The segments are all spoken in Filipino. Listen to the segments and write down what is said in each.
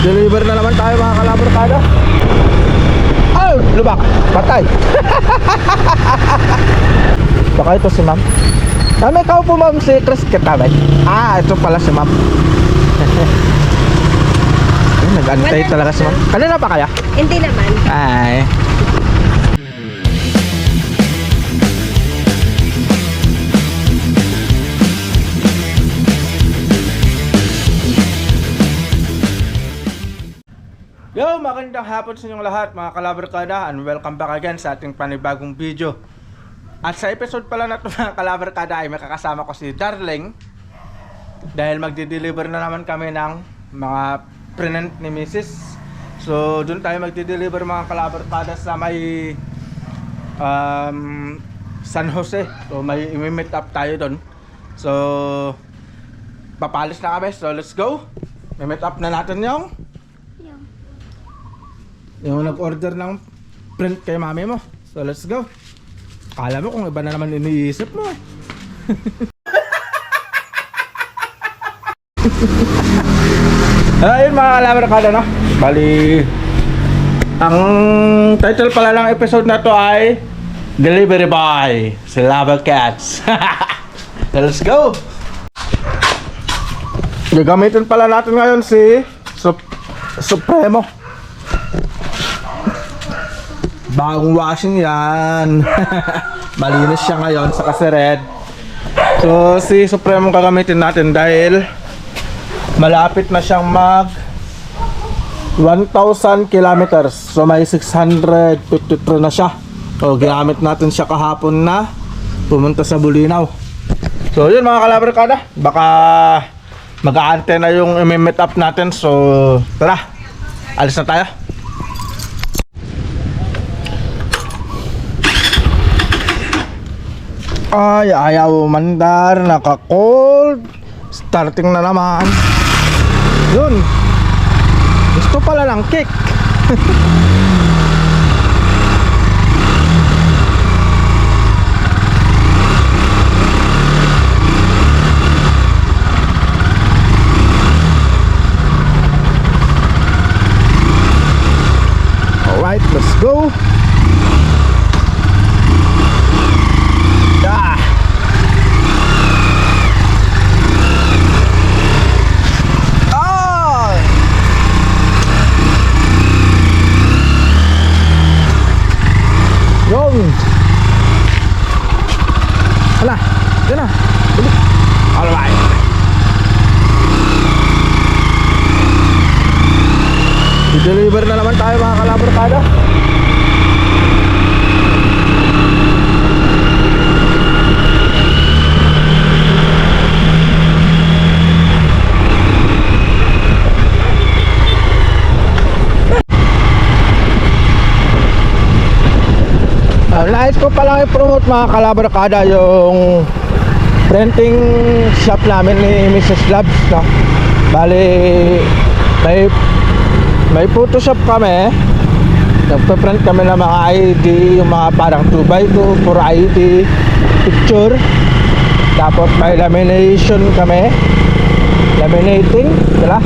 Deliver na naman tayo mga kalabarkada. Ay, lubak, patay. Baka ito si ma'am. May kao po ma'am si Chris Ketabay. Ito pala si ma'am. Nag-antay talaga si ma'am. Kanina pa kaya? Hindi naman. Ay. Yo, magandang hapon sa inyong lahat mga kalabarkada, and welcome back again sa ating panibagong video. At sa episode pala na ito mga kalabarkada ay makakasama ko si Darling, dahil magde-deliver na naman kami ng mga present ni Mrs. So doon tayo magde-deliver mga kalabarkada sa may San Jose. So may i-meet up tayo doon. So papalis na kami, so let's go. I-meet up na natin yung nag-order ng print kay mami mo. So let's go. Akala mo kung iba na naman iniisip mo. Ayun mga kalabarkada, no? Bali, ang title pala ng episode na to ay Delivery Boy si Lava Cats. Let's go. Gagamitin pala natin ngayon si Supremo. Bagong washing yan. Malinis siya ngayon sa kasi red. So si Supremo gagamitin natin dahil malapit na siyang mag 1,000 kilometers. So may 653 na siya. So ginamit natin siya kahapon na pumunta sa Bulinaw. So yun mga kalabarkada, baka mag-aante na yung i-meet up natin. So tara, alis na tayo. Ay, ayaw mandar, naka-cold. Starting na naman. Yun. Gusto pala ng cake. Alright, let's go. Hala, yan na. Balik. Alright. I-deliver na naman tayo mga kalabarkada. Nais ko palang i-promote mga kalabarkada yung printing shop namin ni Mrs. Labs, no? Bali may photoshop kami. Nagpa-print kami ng mga ID, yung mga parang 2x2 for ID picture. Tapos may lamination kami, laminating, diba?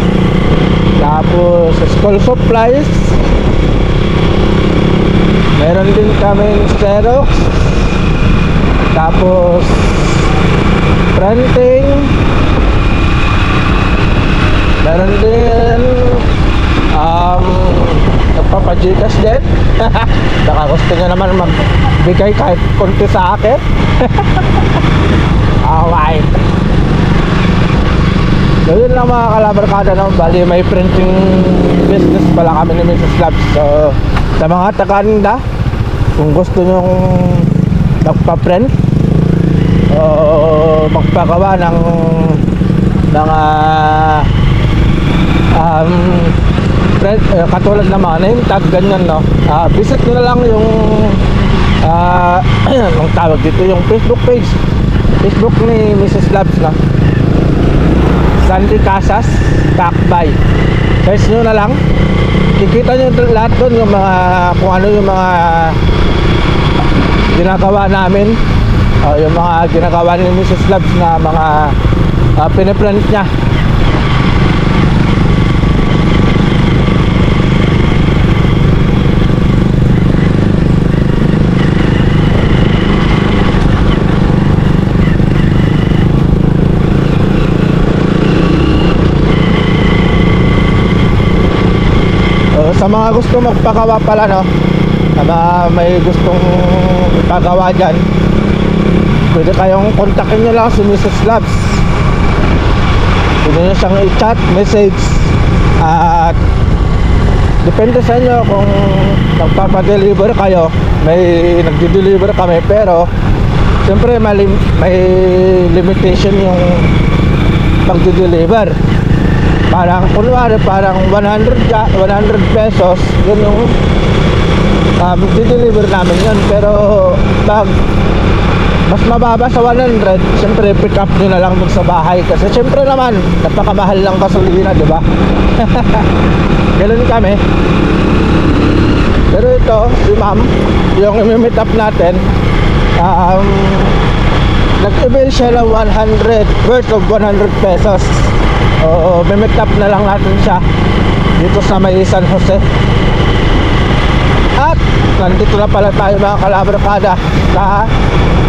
Tapos school supplies. Meron din kaming Xerox. Tapos printing. Meron din nagpapajikas din. Baka gusto nyo naman magbigay kahit konti sa akin. Alright. So yun lang mga kalabarkada, no? Bali may printing business pala kami ni Mrs. Labs. So sa mga taga-Anda, kung gusto nyong magpa-print o magpagawa ng print, katulad ng mga name tag, ganyan, no? Visit nyo na lang yung ang tawag dito, yung Facebook page, Facebook ni Mrs. Labs, no? Sandy Casas Takbay. Search nyo na lang, kikita nyo lahat doon yung mga, kung ano yung mga ginagawa namin, yung mga ginagawa ni Mrs. Labs na mga piniprint niya. mga gusto magpagawa pala, no, sa mga may gustong ipagawa dyan, pwede kayong kontakin nyo lang si Mrs. Labs. Pwede nyo siyang i-chat, message, at depende sa inyo kung magpapadeliver kayo. May nagdi-deliver kami, pero siyempre may limitation yung pagdi-deliver. Parang kunwari, parang 100 pesos, yun yung di-deliver namin yun. Pero pag mas mababa sa 100, siyempre pick up nyo na lang dun sa bahay. Kasi siyempre naman, napakamahal lang gasolina, di ba? Ganun kami. Pero ito, si ma'am, yung i-meet up natin, nag-email siya ng 100, worth of 100 pesos. O, meet up na lang natin siya dito sa may San Jose. At nandito na pala tayo mga kalabarkada sa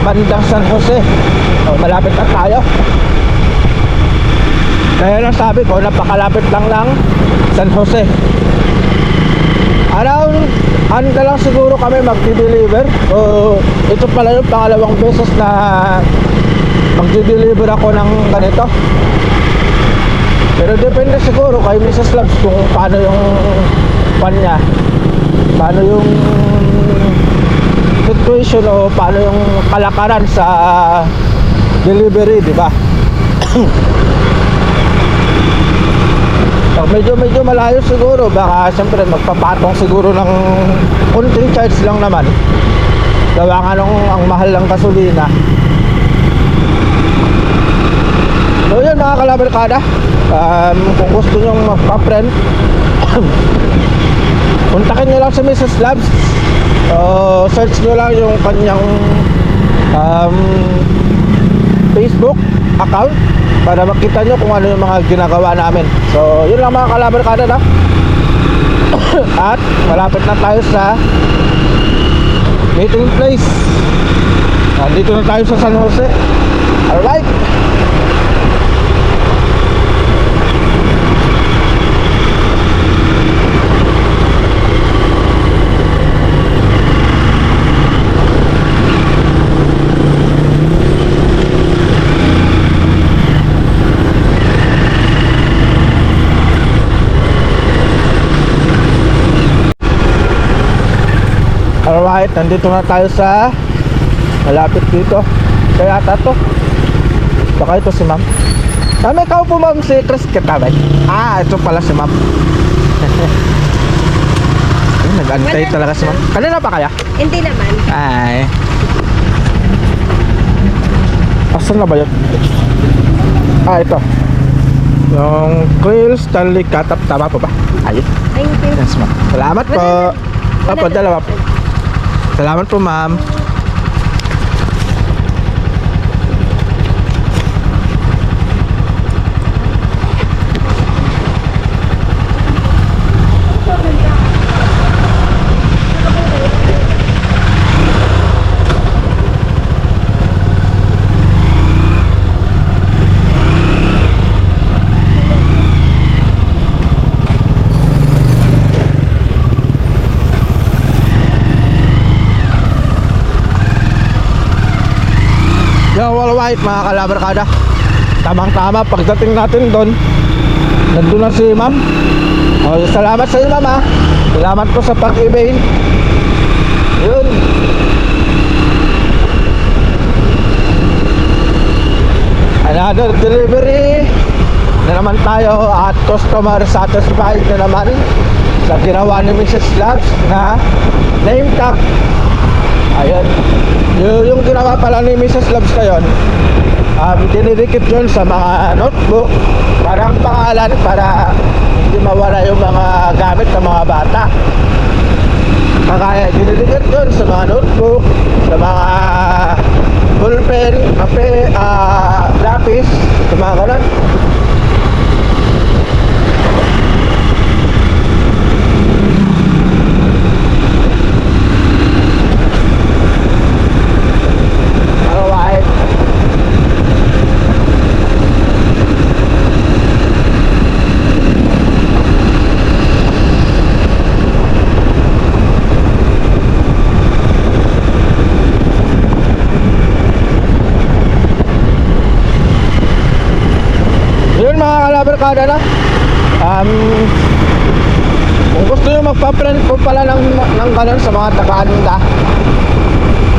bandang San Jose. O, malapit na tayo. Kaya lang sabi ko, napakalapit lang San Jose. Around ano na lang siguro kami magdi-deliver. So ito pala yung pangalawang beses na magdi-deliver ako ng ganito. Pero depende siguro kay Mrs. Labs kung paano yung pan niya, paano yung situation o paano yung kalakaran sa delivery, di ba? Medyo malayo siguro, baka siyempre magpapatong siguro ng konting charge lang naman. Gawa nga nung ang mahal ng gasolina. So yun mga kalabarkada, kung gusto nyo magpa-friend, kontakin nyo lang si Mrs. Labs. Search nyo lang yung kanyang Facebook account para makita nyo kung ano yung mga ginagawa namin. So yun lang mga kalabarkada, no? At malapit na tayo sa meeting place. Nandito na tayo sa San Jose. Alright. Alright, nandito na tayo sa malapit dito. Kaya ata to. Baka ito si ma'am. May kao po ma'am si Chris Kitabay. Ito pala si ma'am. Nag-antay talaga si ma'am. Kanina pa kaya? Hindi naman. Ay. Asan na ba yun? Ito. Yung Krill Stanley Cup. Tama po ba? Ayun. Thank you. Yes ma'am. Salamat po. Opo, dalawa po. Salamat po ma'am. Yung Walmart mga kalabarkada, tamang tama pagdating natin doon, nandun na si ma'am. Salamat sa iyo ma'am. Salamat po sa pag-email. Yun. Another delivery na naman tayo at customer satisfied na naman sa ginawa ni Mrs. Labs na name tag. Ayun. Yung ginawa pala ni Mrs. Labs ngayon, dinidikit yun sa mga notebook, parang pangalan para hindi mawala yung mga gamit ng mga bata. Kaya dinidikit yun sa mga notebook, sa mga ballpen, kape, lapis, sa mga ganun. kalabarkada na. Kung gusto nyo magpa-friend po pala ng ganun sa mga taga-Aninda,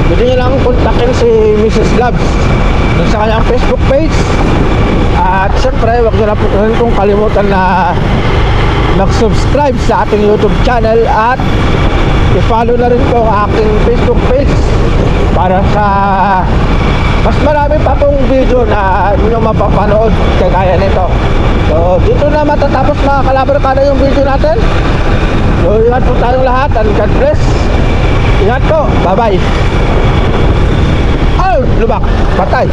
pwede nyo lang kontakin si Mrs. Labs dun sa kanyang Facebook page. At syempre, wag nyo na po kung kalimutan na mag-subscribe sa ating YouTube channel at i-follow na rin po ang aking Facebook page para sa mas marami pa pong video na inyo mapapanood kagaya nito. So dito na matatapos mga kalabarkada yung video natin. So ingat po tayong lahat and God bless. Ingat po, bye bye. Oh, lubak, patay.